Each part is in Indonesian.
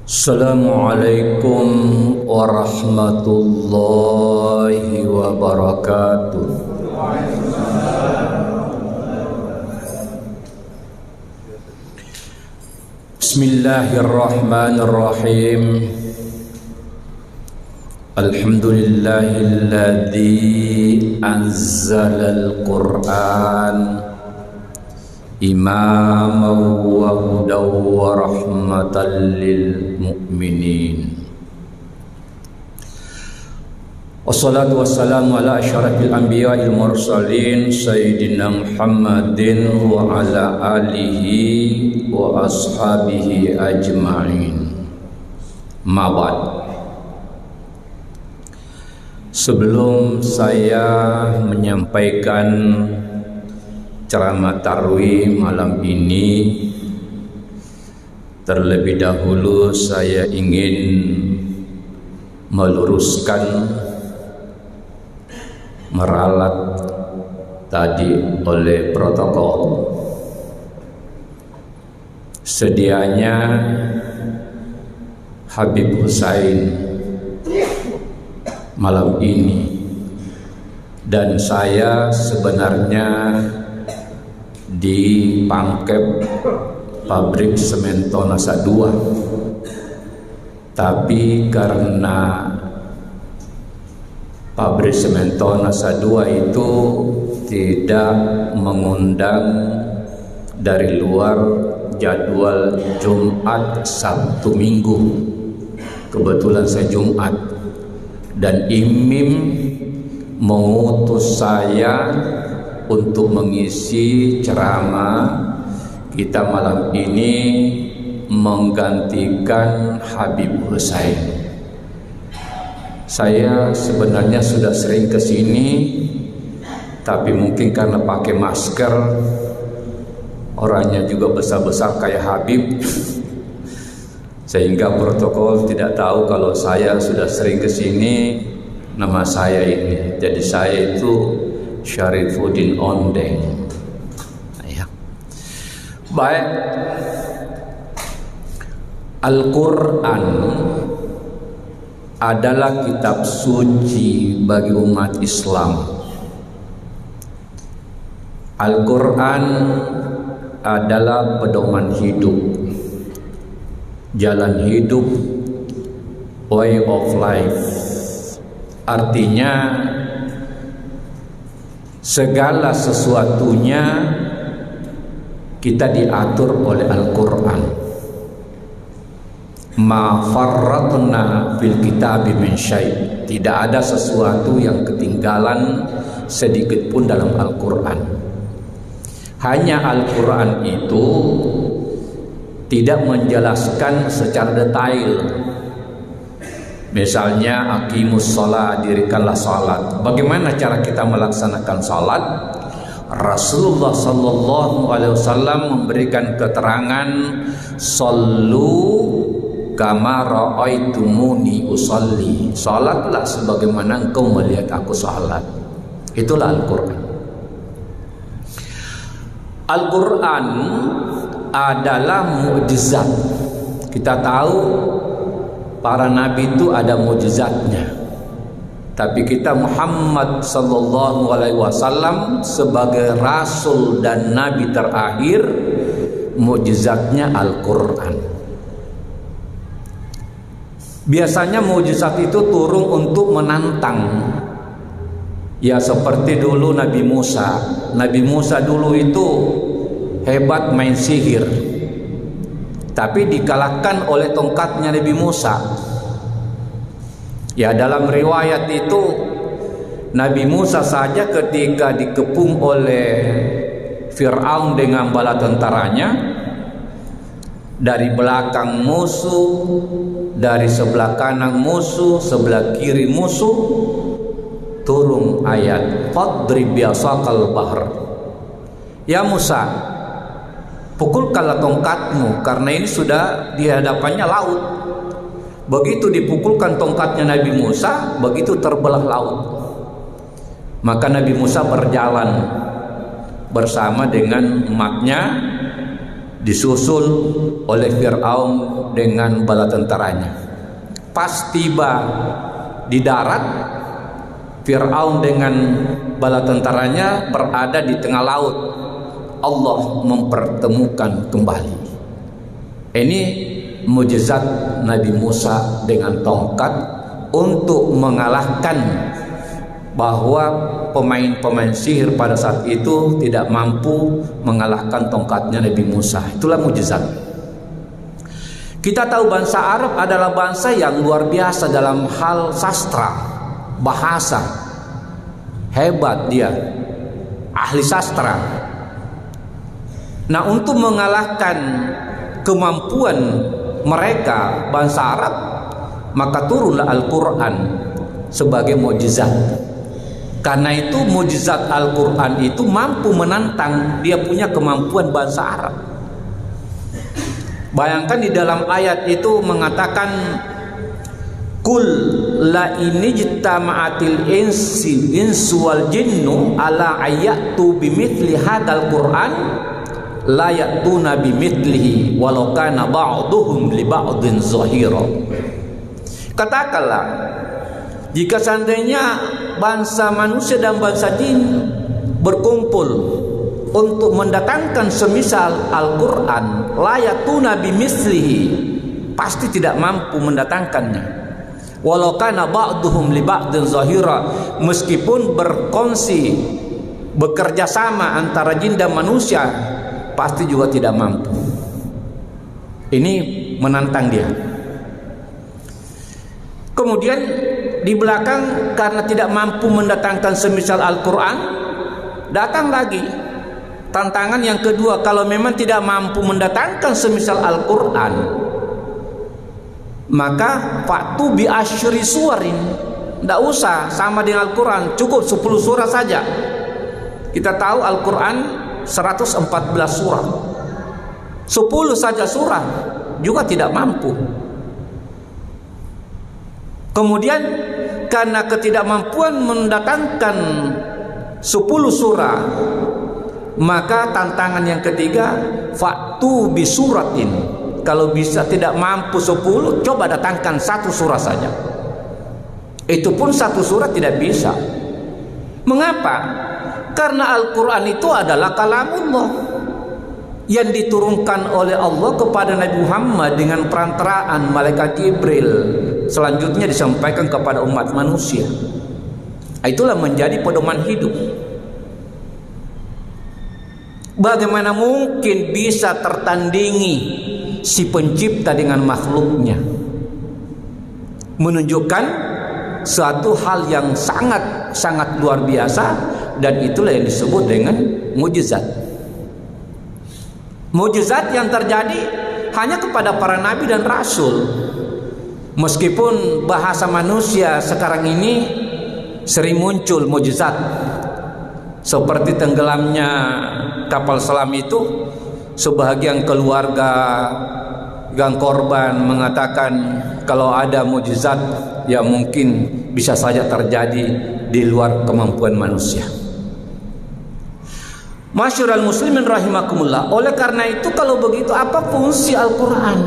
Assalamualaikum warahmatullahi wabarakatuh. Bismillahirrahmanirrahim. Alhamdulillahilladzi anzalal Qur'an imaman wa hudaw wa rahmatan lil mu'minin. Wassalatu wassalamu ala asyrafil anbiya'il mursalin sayyidina Muhammadin wa ala alihi wa ashabihi ajma'in. Ma'bad. Sebelum saya menyampaikan ceramah tarwih malam ini, terlebih dahulu saya ingin meluruskan meralat tadi oleh protokol. Sedianya Habib Husain malam ini, dan saya sebenarnya di pangkep pabrik semen Tonasa 2, tapi karena pabrik semen Tonasa 2 itu tidak mengundang dari luar jadwal Jumat, Sabtu, Minggu, kebetulan saya Jumat, dan imim mengutus saya untuk mengisi ceramah kita malam ini menggantikan Habib Husain. Saya sebenarnya sudah sering ke sini, tapi mungkin karena pakai masker, orangnya juga besar-besar kayak Habib, sehingga protokol tidak tahu kalau saya sudah sering ke sini nama saya ini. Jadi saya itu Syarifuddin Ondeng. Ya. Baik. Al-Quran adalah kitab suci bagi umat Islam. Al-Quran adalah pedoman hidup, jalan hidup, way of life. Artinya segala sesuatunya kita diatur oleh Al-Quran. Ma farratna fil kitabi min syai'. Tidak ada sesuatu yang ketinggalan sedikit pun dalam Al-Quran. Hanya Al-Quran itu tidak menjelaskan secara detail. Misalnya aqimus shalah, dirikanlah salat. Bagaimana cara kita melaksanakan salat? Rasulullah sallallahu alaihi wasallam memberikan keterangan, sallu kama raaitumuni usalli. Salatlah sebagaimana engkau melihat aku salat. Itulah Al-Qur'an. Al-Qur'an adalah mukjizat. Kita tahu para nabi itu ada mukjizatnya, tapi kita Muhammad sallallahu alaihi wasallam sebagai rasul dan nabi terakhir, mukjizatnya Al-Quran. Biasanya mukjizat itu turun untuk menantang, ya seperti dulu Nabi Musa. Nabi Musa dulu itu hebat main sihir, tapi dikalahkan oleh tongkatnya Nabi Musa. Ya, dalam riwayat itu Nabi Musa saja ketika dikepung oleh Fir'aun dengan bala tentaranya, dari belakang musuh, dari sebelah kanan musuh, sebelah kiri musuh, turun ayat fadrib bi'asakal bahr. Ya Musa, pukulkanlah tongkatmu, karena ini sudah di hadapannya laut. Begitu dipukulkan tongkatnya Nabi Musa, begitu terbelah laut. Maka Nabi Musa berjalan bersama dengan emaknya disusul oleh Fir'aun dengan bala tentaranya. Pas tiba di darat, Fir'aun dengan bala tentaranya berada di tengah laut. Allah mempertemukan kembali. Ini mukjizat Nabi Musa dengan tongkat untuk mengalahkan bahwa pemain-pemain sihir pada saat itu tidak mampu mengalahkan tongkatnya Nabi Musa. Itulah mukjizat. Kita tahu bangsa Arab adalah bangsa yang luar biasa dalam hal sastra, bahasa. Hebat dia, ahli sastra. Nah, untuk mengalahkan kemampuan mereka bangsa Arab, maka turunlah Al-Quran sebagai mukjizat. Karena itu mukjizat Al-Quran itu mampu menantang dia punya kemampuan bangsa Arab. Bayangkan di dalam ayat itu mengatakan, Kul la ini jitama'atil insu wal jinnu ala ayatu bimithli hadal Quran la ya'tuna bimithlihi walau kana ba'duhum li ba'din zahira. Katakanlah, jika seandainya bangsa manusia dan bangsa jin berkumpul untuk mendatangkan semisal Al-Quran, la ya'tuna bimithlihi, pasti tidak mampu mendatangkannya. Walau kana ba'duhum li ba'din zahira, meskipun berkongsi bekerja sama antara jin dan manusia, pasti juga tidak mampu. Ini menantang dia. Kemudian di belakang, karena tidak mampu mendatangkan semisal Al-Quran, datang lagi tantangan yang kedua. Kalau memang tidak mampu mendatangkan semisal Al-Quran, maka faktu bi asyri suwarin, tidak usah sama dengan Al-Quran, cukup 10 surah saja. Kita tahu Al-Quran 114 surah, 10 saja surah juga tidak mampu. Kemudian karena ketidakmampuan mendatangkan 10 surah, maka tantangan yang ketiga, faktu bi suratin, kalau bisa tidak mampu 10, coba datangkan 1 surah saja. Itu pun 1 surah tidak bisa. Mengapa? Karena Al-Quran itu adalah kalamullah yang diturunkan oleh Allah kepada Nabi Muhammad dengan perantaraan malaikat Jibril, selanjutnya disampaikan kepada umat manusia. Itulah menjadi pedoman hidup. Bagaimana mungkin bisa tertandingi si pencipta dengan makhluknya? Menunjukkan suatu hal yang sangat luar biasa, dan itulah yang disebut dengan mukjizat. Mukjizat yang terjadi hanya kepada para nabi dan rasul. Meskipun bahasa manusia sekarang ini sering muncul mukjizat, seperti tenggelamnya kapal selam itu, sebahagian keluarga yang korban mengatakan kalau ada mukjizat ya mungkin bisa saja terjadi di luar kemampuan manusia. Masyarul muslimin rahimakumullah. Oleh karena itu, kalau begitu apa fungsi Al-Quran?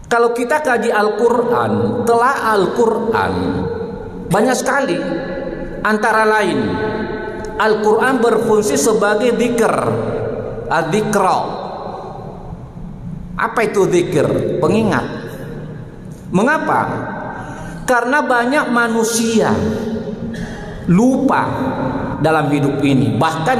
Kalau kita kaji Al-Quran, telah Al-Quran banyak sekali. Antara lain, Al-Quran berfungsi sebagai dzikr, adzikra. Apa itu dzikir? Pengingat. Mengapa? Karena banyak manusia lupa dalam hidup ini. Bahkan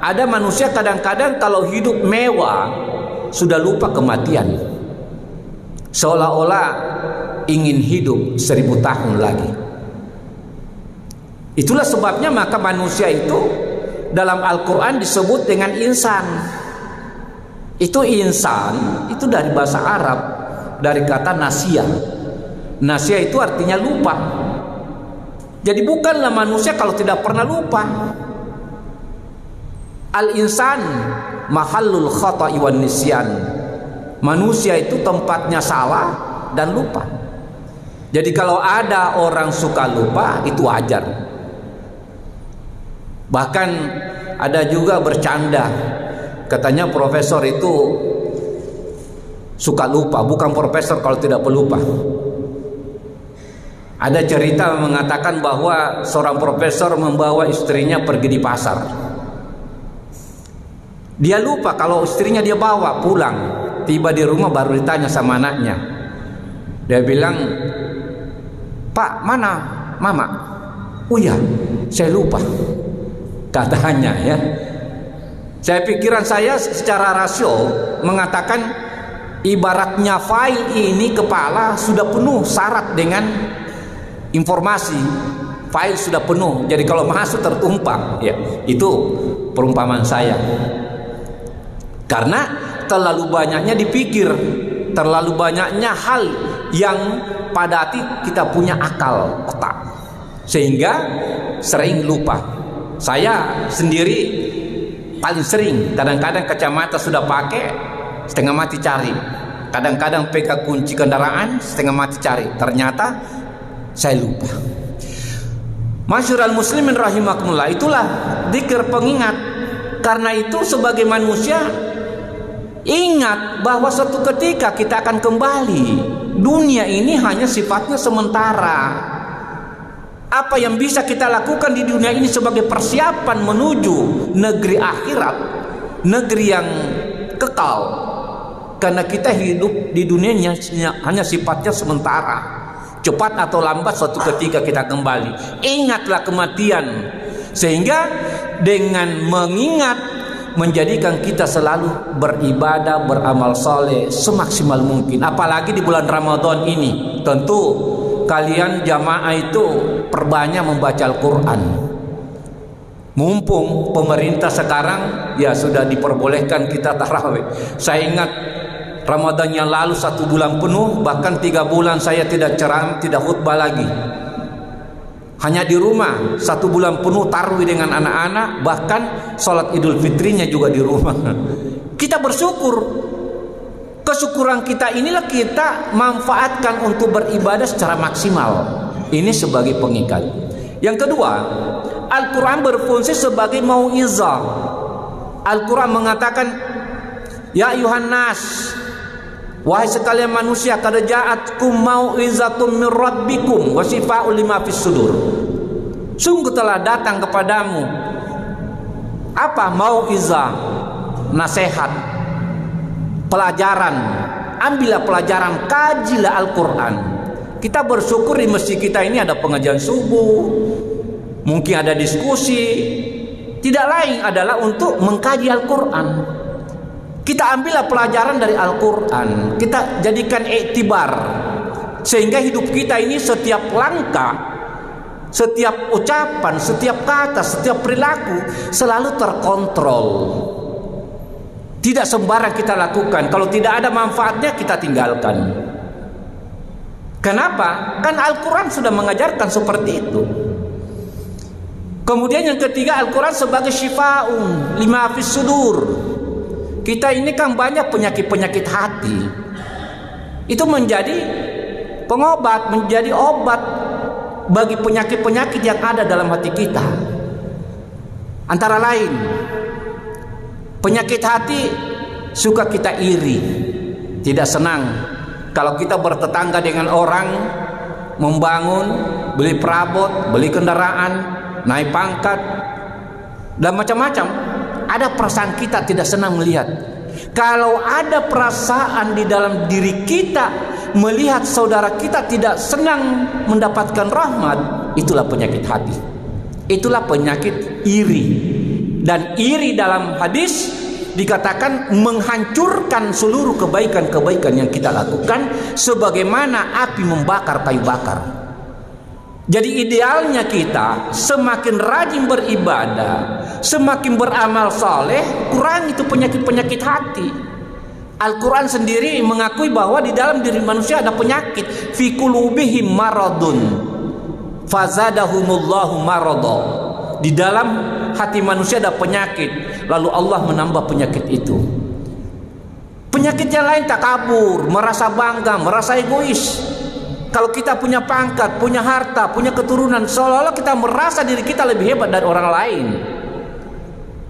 ada manusia kadang-kadang kalau hidup mewah sudah lupa kematian, seolah-olah ingin hidup 1000 tahun lagi. Itulah sebabnya maka manusia itu dalam Al-Quran disebut dengan insan. Itu insan itu dari bahasa Arab, dari kata nasia. Nasia itu artinya lupa. Jadi bukanlah manusia kalau tidak pernah lupa. Al-insan mahallul khata'i wan nisyan. Manusia itu tempatnya salah dan lupa. Jadi kalau ada orang suka lupa, itu wajar. Bahkan ada juga bercanda Katanya profesor itu suka lupa, bukan profesor kalau tidak pelupa. Ada cerita mengatakan bahwa seorang profesor membawa istrinya pergi di pasar. Dia lupa kalau istrinya dia bawa pulang. Tiba di rumah baru ditanya sama anaknya. Dia bilang, "Pak, mana mama?" "Oh ya, saya lupa," katanya ya. Pikiran saya secara rasio mengatakan ibaratnya file ini kepala sudah penuh syarat dengan informasi, file sudah penuh, jadi kalau masuk tertumpah ya. Itu perumpamaan saya. Karena terlalu banyaknya dipikir, terlalu banyaknya hal yang pada hati kita punya akal otak, sehingga sering lupa. Saya sendiri paling sering, kadang-kadang kacamata sudah pakai setengah mati cari, kadang-kadang pegang kunci kendaraan setengah mati cari, ternyata saya lupa. Masyarul muslimin rahimakumullah, itulah dzikir pengingat. Karena itu sebagai manusia ingat bahwa suatu ketika kita akan kembali. Dunia ini hanya sifatnya sementara. Apa yang bisa kita lakukan di dunia ini sebagai persiapan menuju negeri akhirat, negeri yang kekal. Karena kita hidup di dunia hanya sifatnya sementara. Cepat atau lambat suatu ketika kita kembali. Ingatlah kematian, sehingga dengan mengingat menjadikan kita selalu beribadah, beramal soleh semaksimal mungkin. Apalagi di bulan Ramadan ini, tentu kalian jamaah itu perbanyak membaca Al-Quran. Mumpung pemerintah sekarang ya sudah diperbolehkan kita tarawih. Saya ingat Ramadan yang lalu 1 bulan penuh, bahkan 3 bulan saya tidak ceramah, tidak khutbah lagi. Hanya di rumah 1 bulan penuh tarawih dengan anak-anak, bahkan sholat Idul Fitrinya juga di rumah. Kita bersyukur. Kesyukuran kita inilah kita manfaatkan untuk beribadah secara maksimal. Ini sebagai pengikat. Yang kedua, Al-Quran berfungsi sebagai mau'izah. Al-Quran mengatakan, "Ya ayuhan nas, wahai sekalian manusia, qad ja'atkum mau'izatun min rabbikum wa shifaa'un lima fis sudur." Sungguh telah datang kepadamu apa? Mau'izah, nasihat, pelajaran. Ambillah pelajaran, kajilah Al-Quran. Kita bersyukur di masjid kita ini ada pengajian subuh, mungkin ada diskusi. Tidak lain adalah untuk mengkaji Al-Quran. Kita ambillah pelajaran dari Al-Quran, kita jadikan iktibar, sehingga hidup kita ini setiap langkah, setiap ucapan, setiap kata, setiap perilaku selalu terkontrol. Tidak sembarang kita lakukan. Kalau tidak ada manfaatnya kita tinggalkan. Kenapa? Kan Al-Quran sudah mengajarkan seperti itu. Kemudian yang ketiga, Al-Quran sebagai syifa'un lima fis sudur. Kita ini kan banyak penyakit-penyakit hati. Itu menjadi pengobat, menjadi obat bagi penyakit-penyakit yang ada dalam hati kita. Antara lain, penyakit hati suka kita iri, tidak senang kalau kita bertetangga dengan orang, membangun, beli perabot, beli kendaraan, naik pangkat, dan macam-macam. Ada perasaan kita tidak senang melihat. Kalau ada perasaan di dalam diri kita melihat saudara kita tidak senang mendapatkan rahmat, itulah penyakit hati. Itulah penyakit iri. Dan iri dalam hadis dikatakan menghancurkan seluruh kebaikan-kebaikan yang kita lakukan, sebagaimana api membakar kayu bakar. Jadi idealnya kita semakin rajin beribadah, semakin beramal soleh, kurang itu penyakit-penyakit hati. Al-Quran sendiri mengakui bahwa di dalam diri manusia ada penyakit. Fi qulubihim maradun fazadahumullahu marada. Di dalam hati manusia ada penyakit, lalu Allah menambah penyakit itu. Penyakit yang lain takabur, merasa bangga, merasa egois. Kalau kita punya pangkat, punya harta, punya keturunan, seolah-olah kita merasa diri kita lebih hebat dari orang lain.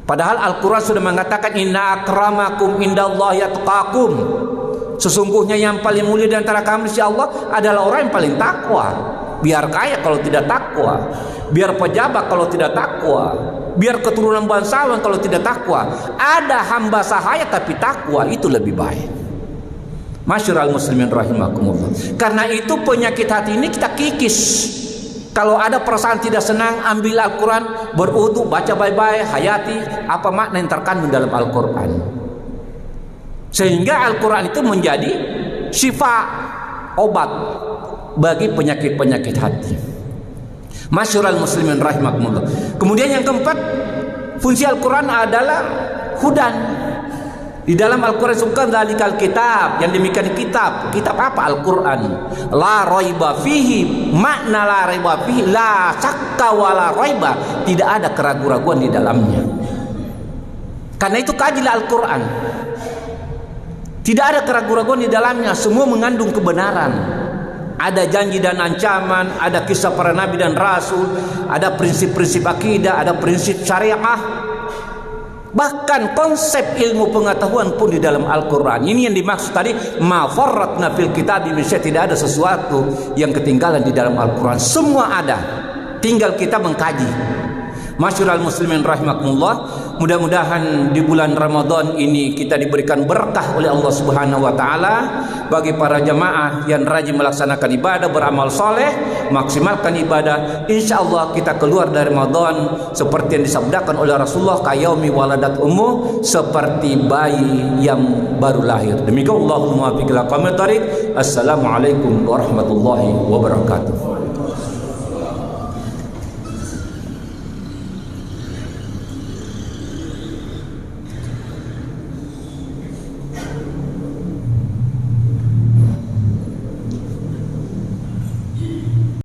Padahal Al-Quran sudah mengatakan inna akramakum indallahi atqakum. Sesungguhnya yang paling mulia di antara kamu si Allah adalah orang yang paling takwa. Biar kaya kalau tidak takwa, biar pejabat kalau tidak takwa, biar keturunan bangsawan kalau tidak takwa. Ada hamba sahaya tapi takwa, itu lebih baik. Masyiral muslimin rahimakumullah. Karena itu penyakit hati ini kita kikis. Kalau ada perasaan tidak senang, ambil Al-Quran, berwudu, baca baik-baik, hayati apa makna yang terkandung dalam Al-Quran. Sehingga Al-Quran itu menjadi syifa, obat bagi penyakit-penyakit hati. Masyiral muslimin rahimakumullah. Kemudian yang keempat, fungsi Al-Quran adalah hudan. Di dalam Al-Quran disebutkan dzalikal kitab, yang demikian kitab. Kitab apa? Al-Quran. La raiba fihi, makna la raiba fihi la syakka wa la raiba, tidak ada keraguan-raguan di dalamnya. Karena itu kajilah Al-Quran. Tidak ada keraguan-raguan di dalamnya, semua mengandung kebenaran. Ada janji dan ancaman, ada kisah para nabi dan rasul, ada prinsip-prinsip akidah, ada prinsip syariah. Bahkan konsep ilmu pengetahuan pun di dalam Al-Quran. Ini yang dimaksud tadi, ma farratna fil kitab min syai', tidak ada sesuatu yang ketinggalan di dalam Al-Quran. Semua ada, tinggal kita mengkaji. Masyiral muslimin rahimakumullah. Mudah-mudahan di bulan Ramadan ini kita diberikan berkah oleh Allah Subhanahu wa taala. Bagi para jamaah yang rajin melaksanakan ibadah, beramal soleh, maksimalkan ibadah, insyaallah kita keluar dari Ramadan seperti yang disabdakan oleh Rasulullah, kayaumi waladat ummu, seperti bayi yang baru lahir. Demikian Allahumma biqil aqamit thariq. Assalamualaikum warahmatullahi wabarakatuh.